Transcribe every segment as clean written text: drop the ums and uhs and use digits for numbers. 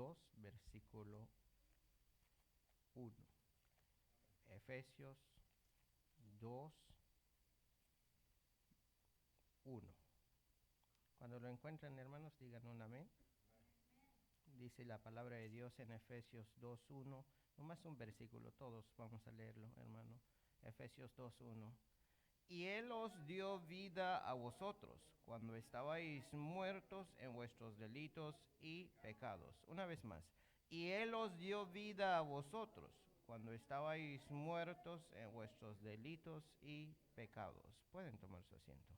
2, versículo 1. Efesios 2, 1. Cuando lo encuentran, hermanos, digan un amén. Dice la palabra de Dios en Efesios 2:1, nomás un versículo, todos vamos a leerlo, hermano. Efesios 2:1. Y Él os dio vida a vosotros cuando estabais muertos en vuestros delitos y pecados. Una vez más. Y Él os dio vida a vosotros cuando estabais muertos en vuestros delitos y pecados. Pueden tomar su asiento.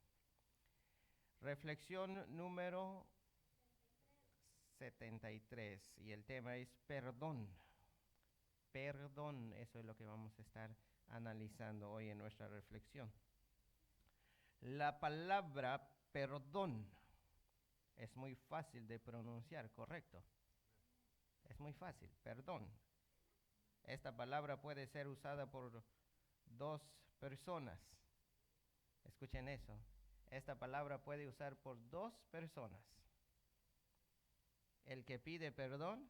Reflexión número 73 y el tema es perdón. Perdón, eso es lo que vamos a estar analizando hoy en nuestra reflexión. La palabra perdón es muy fácil de pronunciar, ¿correcto? Es muy fácil, perdón. Esta palabra puede ser usada por dos personas. Escuchen eso. Esta palabra puede usar por dos personas. El que pide perdón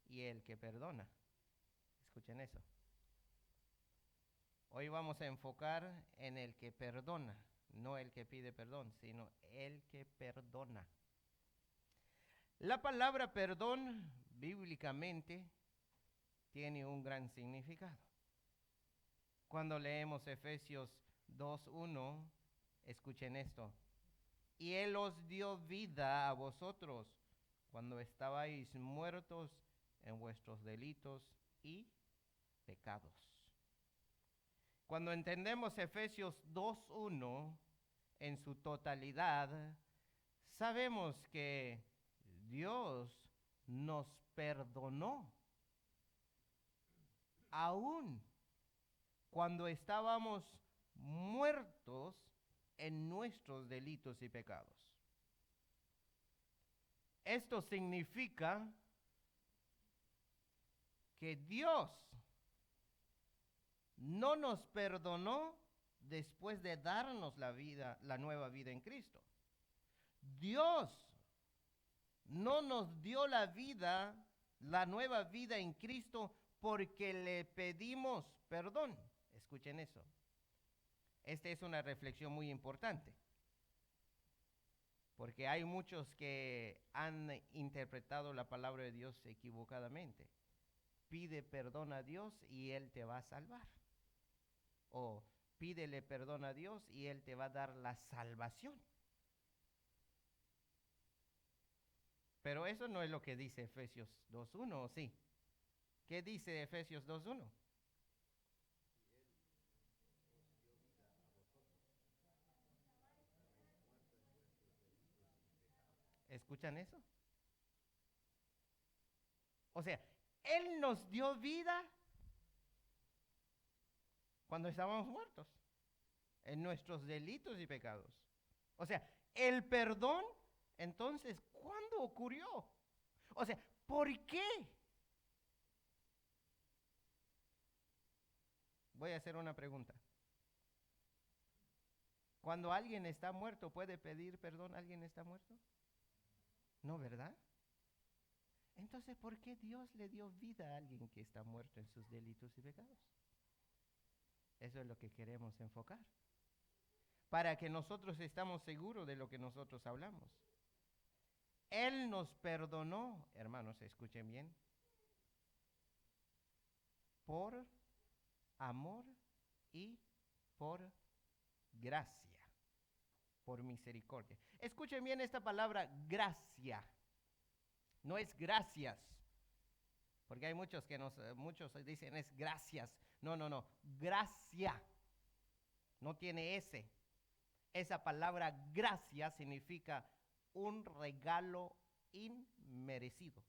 y el que perdona. Escuchen eso. Hoy vamos a enfocar en el que perdona, no el que pide perdón, sino el que perdona. La palabra perdón, bíblicamente, tiene un gran significado. Cuando leemos Efesios 2:1, escuchen esto. Y Él os dio vida a vosotros cuando estabais muertos en vuestros delitos y pecados. Cuando entendemos Efesios 2:1 en su totalidad, sabemos que Dios nos perdonó aún cuando estábamos muertos en nuestros delitos y pecados. Esto significa que Dios no nos perdonó después de darnos la vida, la nueva vida en Cristo. Dios no nos dio la vida, la nueva vida en Cristo porque le pedimos perdón. Escuchen eso. Esta es una reflexión muy importante. Porque hay muchos que han interpretado la palabra de Dios equivocadamente. Pide perdón a Dios y Él te va a salvar. O pídele perdón a Dios y Él te va a dar la salvación. Pero eso no es lo que dice Efesios 2:1, ¿o sí? ¿Qué dice Efesios 2:1? ¿Escuchan eso? O sea, Él nos dio vida cuando estábamos muertos en nuestros delitos y pecados. O sea, el perdón, entonces, ¿cuándo ocurrió? O sea, ¿por qué? Voy a hacer una pregunta. Cuando alguien está muerto, ¿puede pedir perdón? ¿Alguien está muerto? No, ¿verdad? Entonces, ¿por qué Dios le dio vida a alguien que está muerto en sus delitos y pecados? Eso es lo que queremos enfocar. Para que nosotros estemos seguros de lo que nosotros hablamos. Él nos perdonó, hermanos, escuchen bien, por amor y por gracia, por misericordia. Escuchen bien esta palabra, gracia. No es gracias, porque hay muchos que muchos dicen es gracias. No, gracia. No tiene ese. Esa palabra gracia significa un regalo inmerecido.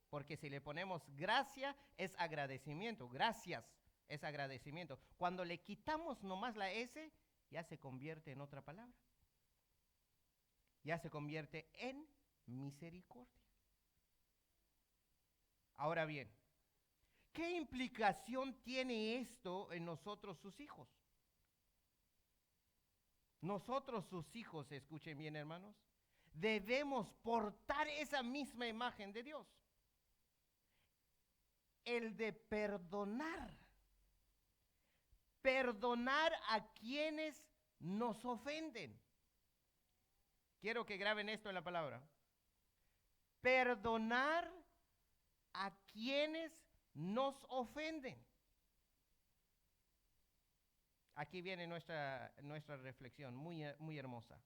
Porque si le ponemos gracia es agradecimiento, gracias es agradecimiento. Cuando le quitamos nomás la S, ya se convierte en otra palabra. Ya se convierte en misericordia. Ahora bien, ¿qué implicación tiene esto en nosotros sus hijos? Nosotros sus hijos, escuchen bien hermanos, debemos portar esa misma imagen de Dios. el de perdonar. Perdonar a quienes nos ofenden. Quiero que graben esto en la palabra. Perdonar a quienes nos ofenden. Aquí viene nuestra reflexión, muy, muy hermosa.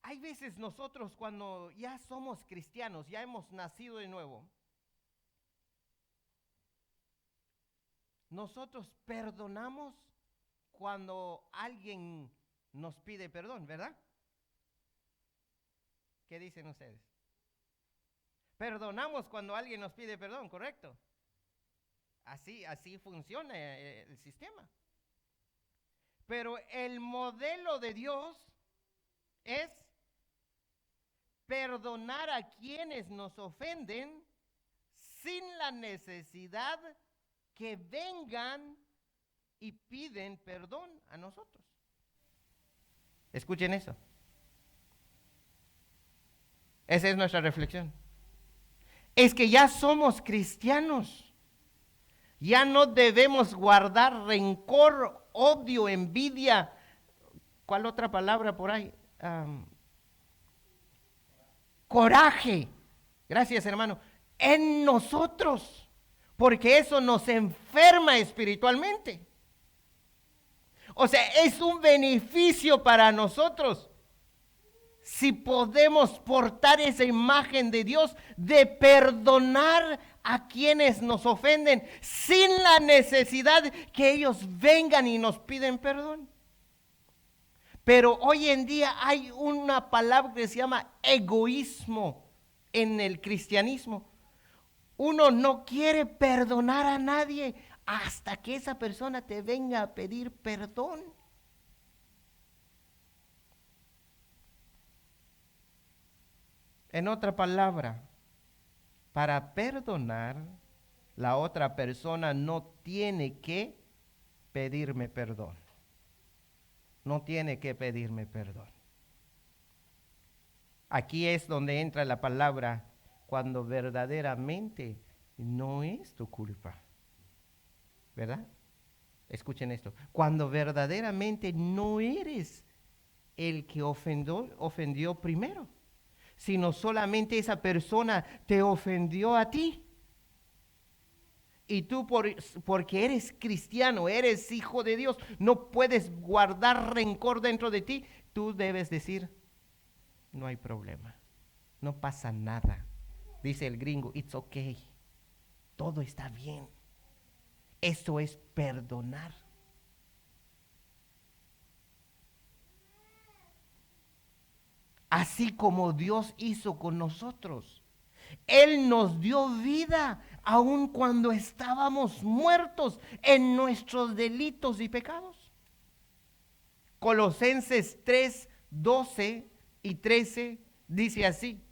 Hay veces nosotros cuando ya somos cristianos, ya hemos nacido de nuevo, nosotros perdonamos cuando alguien nos pide perdón, ¿verdad? ¿Qué dicen ustedes? Perdonamos cuando alguien nos pide perdón, ¿correcto? Así funciona el sistema. Pero el modelo de Dios es perdonar a quienes nos ofenden sin la necesidad que vengan y piden perdón a nosotros. Escuchen eso. Esa es nuestra reflexión. Es que ya somos cristianos. Ya no debemos guardar rencor, odio, envidia. ¿Cuál otra palabra por ahí? Coraje. Gracias, hermano. En nosotros. Porque eso nos enferma espiritualmente. O sea, es un beneficio para nosotros si podemos portar esa imagen de Dios de perdonar a quienes nos ofenden sin la necesidad que ellos vengan y nos piden perdón. Pero hoy en día hay una palabra que se llama egoísmo en el cristianismo. Uno no quiere perdonar a nadie hasta que esa persona te venga a pedir perdón. En otra palabra, para perdonar, la otra persona no tiene que pedirme perdón. No tiene que pedirme perdón. Aquí es donde entra la palabra cuando verdaderamente no es tu culpa. ¿Verdad? Escuchen esto. Cuando verdaderamente no eres el que ofendió primero, sino solamente esa persona te ofendió a ti. Y tú porque eres cristiano, eres hijo de Dios, no puedes guardar rencor dentro de ti. Tú debes decir, no hay problema, no pasa nada. Dice el gringo, it's okay, todo está bien. Eso es perdonar. Así como Dios hizo con nosotros. Él nos dio vida aun cuando estábamos muertos en nuestros delitos y pecados. Colosenses 3, 12 y 13 dice así: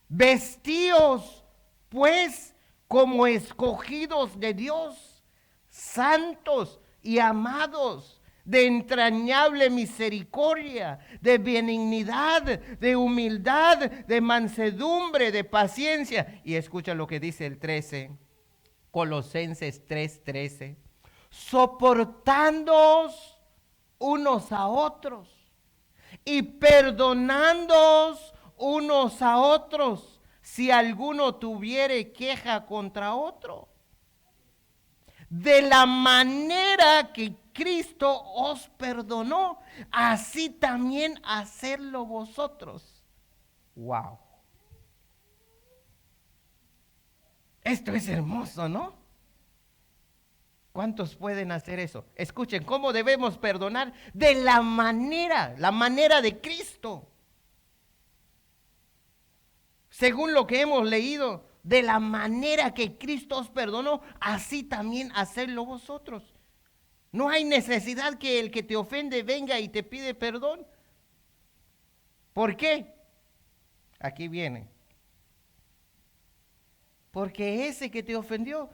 vestíos pues como escogidos de Dios, santos y amados, de entrañable misericordia, de benignidad, de humildad, de mansedumbre, de paciencia. Y escucha lo que dice el 13, Colosenses 3:13. Soportándoos unos a otros y perdonándoos unos a otros, si alguno tuviere queja contra otro. De la manera que Cristo os perdonó, así también hacedlo vosotros. Wow. Esto es hermoso, ¿no? ¿Cuántos pueden hacer eso? Escuchen, ¿cómo debemos perdonar? De la manera de Cristo. Según lo que hemos leído, de la manera que Cristo os perdonó, así también hacedlo vosotros. No hay necesidad que el que te ofende venga y te pide perdón. ¿Por qué? Aquí viene. Porque ese que te ofendió,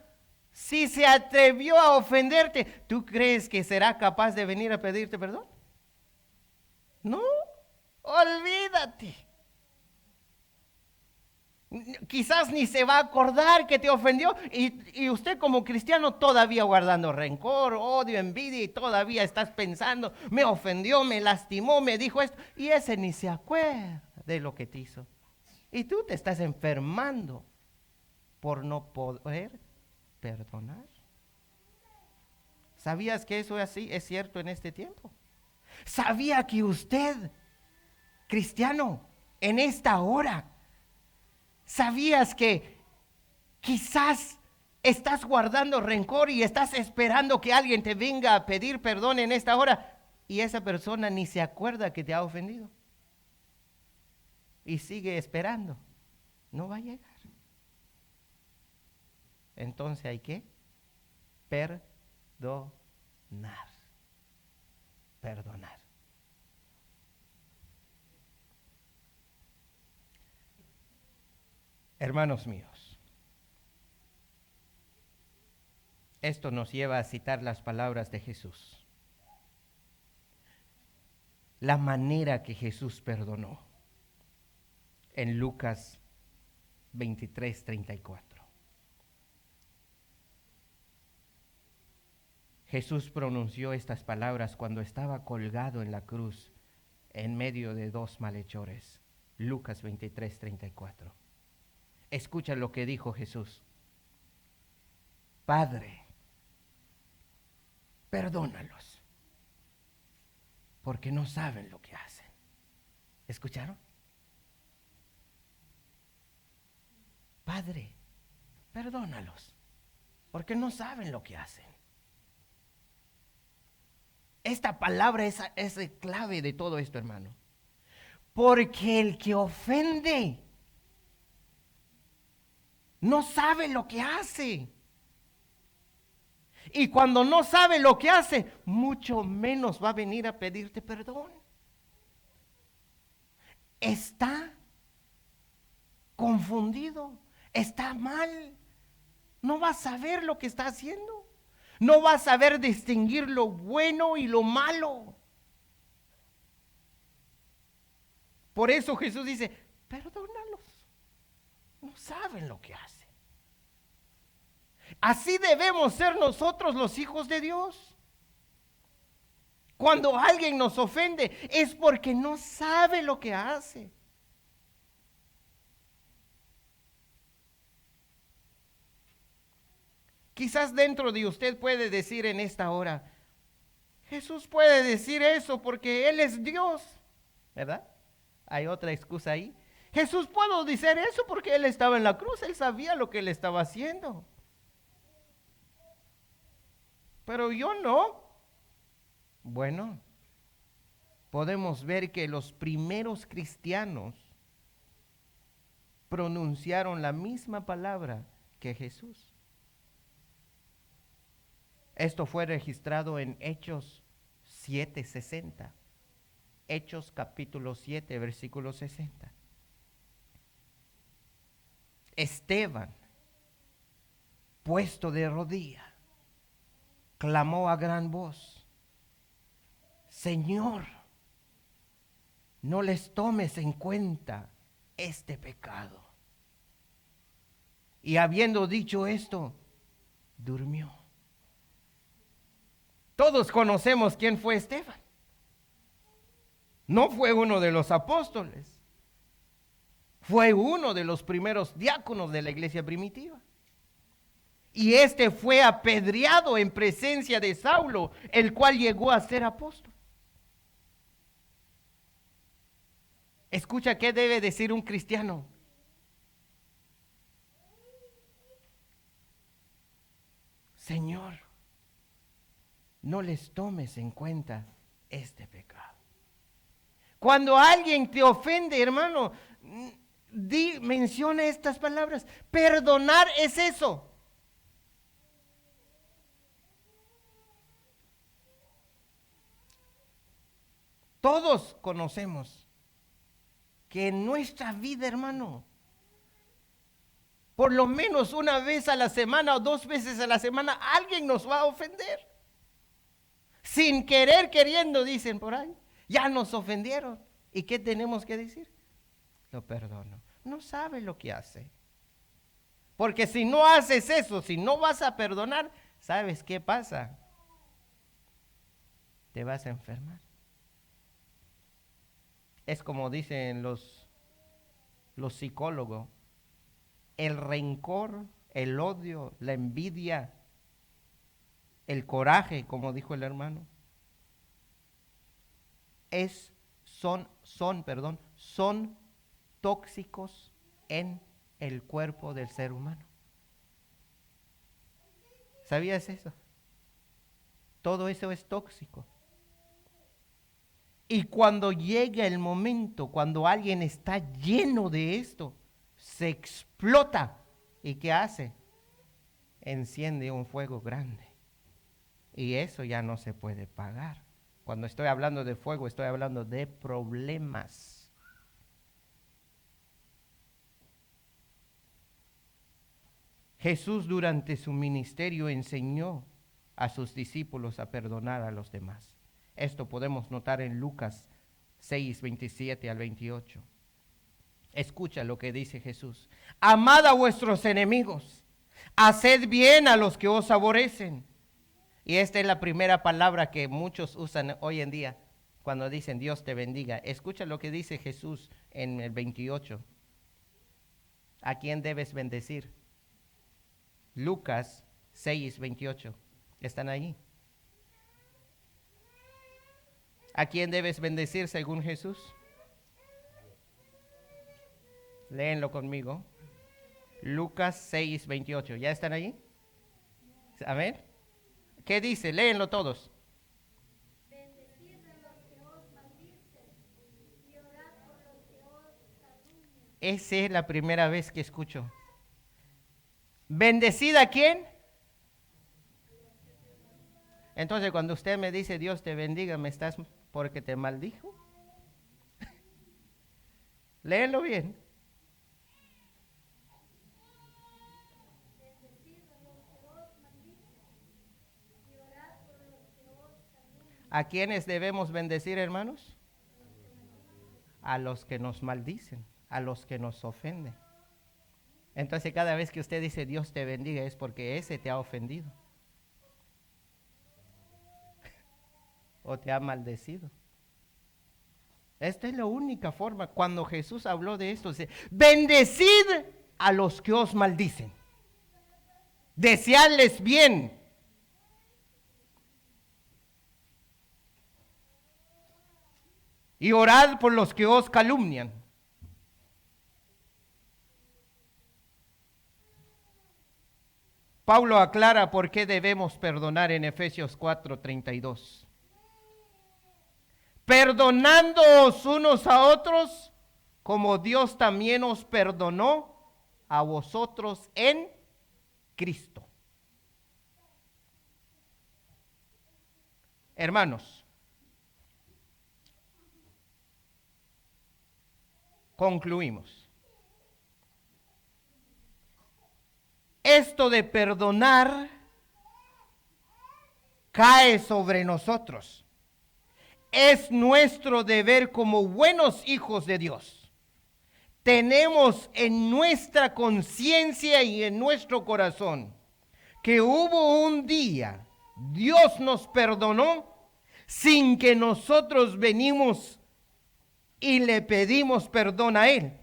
si se atrevió a ofenderte, ¿tú crees que será capaz de venir a pedirte perdón? No, olvídate. Quizás ni se va a acordar que te ofendió y usted como cristiano todavía guardando rencor, odio, envidia y todavía estás pensando, me ofendió, me lastimó, me dijo esto y ese ni se acuerda de lo que te hizo. Y tú te estás enfermando por no poder perdonar. ¿Sabías que eso es así? Es cierto en este tiempo. ¿Sabía que usted, cristiano, en esta hora, sabías que quizás estás guardando rencor y estás esperando que alguien te venga a pedir perdón en esta hora y esa persona ni se acuerda que te ha ofendido? Y sigue esperando. No va a llegar. Entonces hay que perdonar. Perdonar. Hermanos míos, esto nos lleva a citar las palabras de Jesús. La manera que Jesús perdonó en Lucas 23:34. Jesús pronunció estas palabras cuando estaba colgado en la cruz en medio de dos malhechores. Lucas 23:34. Escucha lo que dijo Jesús. Padre, perdónalos, porque no saben lo que hacen. ¿Escucharon? Padre, perdónalos, porque no saben lo que hacen. Esta palabra es clave de todo esto, hermano. Porque el que ofende no sabe lo que hace. Y cuando no sabe lo que hace, mucho menos va a venir a pedirte perdón. Está confundido, está mal. No va a saber lo que está haciendo. No va a saber distinguir lo bueno y lo malo. Por eso Jesús dice, perdónalos. No saben lo que hacen. Así debemos ser nosotros los hijos de Dios. Cuando alguien nos ofende es porque no sabe lo que hace. Quizás dentro de usted puede decir en esta hora, Jesús puede decir eso porque Él es Dios, ¿verdad? Hay otra excusa ahí. Jesús pudo decir eso porque Él estaba en la cruz, Él sabía lo que Él estaba haciendo. Pero yo no. Bueno, podemos ver que los primeros cristianos pronunciaron la misma palabra que Jesús. Esto fue registrado en Hechos 7:60. Hechos capítulo 7, versículo 60. Esteban, puesto de rodilla, clamó a gran voz, Señor, no les tomes en cuenta este pecado. Y habiendo dicho esto, durmió. Todos conocemos quién fue Esteban. No fue uno de los apóstoles. Fue uno de los primeros diáconos de la iglesia primitiva. Y este fue apedreado en presencia de Saulo, el cual llegó a ser apóstol. Escucha qué debe decir un cristiano. Señor, no les tomes en cuenta este pecado. Cuando alguien te ofende, hermano, menciona estas palabras. Perdonar es eso. Todos conocemos que en nuestra vida, hermano, por lo menos una vez a la semana o 2 veces a la semana, alguien nos va a ofender. Sin querer, queriendo, dicen por ahí. Ya nos ofendieron. ¿Y qué tenemos que decir? Lo perdono. no sabe lo que hace. Porque si no haces eso, si no vas a perdonar, ¿sabes qué pasa? Te vas a enfermar. Es como dicen los psicólogos, el rencor, el odio, la envidia, el coraje, como dijo el hermano, son tóxicos en el cuerpo del ser humano. ¿Sabías eso? Todo eso es tóxico. Y cuando llega el momento, cuando alguien está lleno de esto, se explota. ¿Y qué hace? Enciende un fuego grande. Y eso ya no se puede pagar. Cuando estoy hablando de fuego, estoy hablando de problemas. Jesús durante su ministerio enseñó a sus discípulos a perdonar a los demás. Esto podemos notar en Lucas 6, 27 al 28. Escucha lo que dice Jesús. Amad a vuestros enemigos, haced bien a los que os aborrecen. Y esta es la primera palabra que muchos usan hoy en día cuando dicen Dios te bendiga. Escucha lo que dice Jesús en el 28. ¿A quién debes bendecir? Lucas 6, 28. ¿Están ahí? ¿A quién debes bendecir según Jesús? Léenlo conmigo. Lucas 6, 28. ¿Ya están ahí? A ver. ¿Qué dice? Léenlo todos. Bendecid a los que os maldicen y orad por los que os calumnian. Esa es la primera vez que escucho. ¿Bendecid a quién? Entonces cuando usted me dice Dios te bendiga, ¿me estás porque te maldijo? Léenlo bien. Bendecid a los que os maldicen y orad por los que os calumnian. ¿A quiénes debemos bendecir, hermanos? A los que nos maldicen, a los que nos ofenden. Entonces cada vez que usted dice Dios te bendiga es porque ese te ha ofendido o te ha maldecido. Esta es la única forma. Cuando Jesús habló de esto, dice, bendecid a los que os maldicen, deseadles bien. Y orad por los que os calumnian. Pablo aclara por qué debemos perdonar en Efesios 4:32. Perdonándoos unos a otros, como Dios también os perdonó a vosotros en Cristo. Hermanos, concluimos. Esto de perdonar cae sobre nosotros. Es nuestro deber como buenos hijos de Dios. Tenemos en nuestra conciencia y en nuestro corazón que hubo un día Dios nos perdonó sin que nosotros venimos y le pedimos perdón a Él.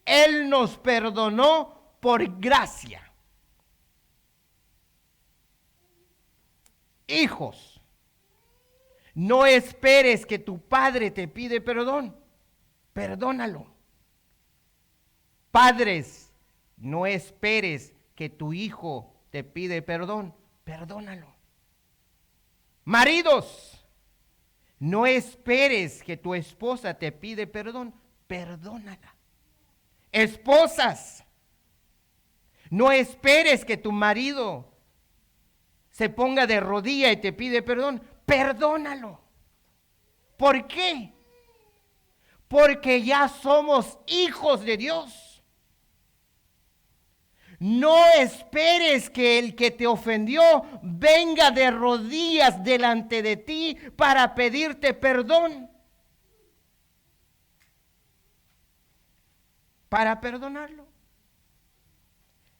Él nos perdonó por gracia. Hijos, no esperes que tu padre te pide perdón. Perdónalo. Padres, no esperes que tu hijo te pide perdón. Perdónalo. Maridos, no esperes que tu esposa te pide perdón. Perdónala. Esposas, no esperes que tu marido se ponga de rodilla y te pide perdón. Perdónalo. ¿Por qué? Porque ya somos hijos de Dios. No esperes que el que te ofendió venga de rodillas delante de ti para pedirte perdón. para perdonarlo.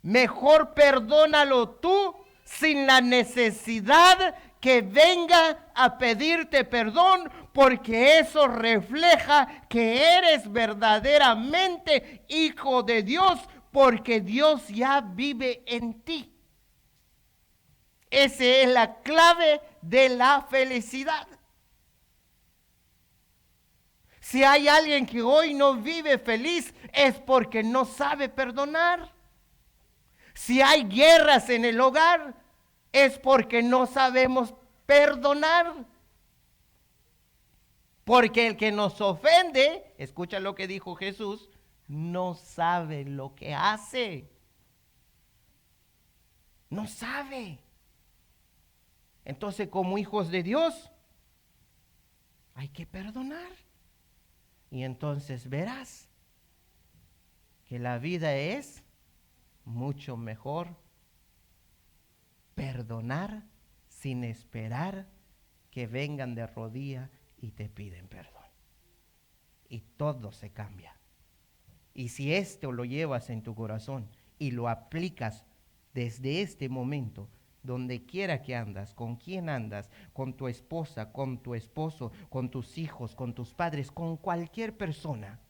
Mejor perdónalo tú sin la necesidad que venga a pedirte perdón, porque eso refleja que eres verdaderamente hijo de Dios, porque Dios ya vive en ti. Esa es la clave de la felicidad. Si hay alguien que hoy no vive feliz, es porque no sabe perdonar. Si hay guerras en el hogar, es porque no sabemos perdonar. Porque el que nos ofende, escucha lo que dijo Jesús, no sabe lo que hace. No sabe. Entonces, como hijos de Dios, hay que perdonar. Y entonces verás que la vida es mucho mejor perdonar sin esperar que vengan de rodillas y te piden perdón. Y todo se cambia. Y si esto lo llevas en tu corazón y lo aplicas desde este momento, donde quiera que andas, con quién andas, con tu esposa, con tu esposo, con tus hijos, con tus padres, con cualquier persona,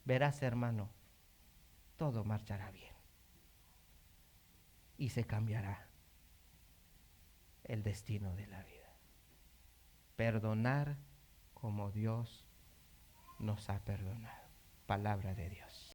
verás, hermano, todo marchará bien. Y se cambiará el destino de la vida. Perdonar como Dios nos ha perdonado. Palabra de Dios.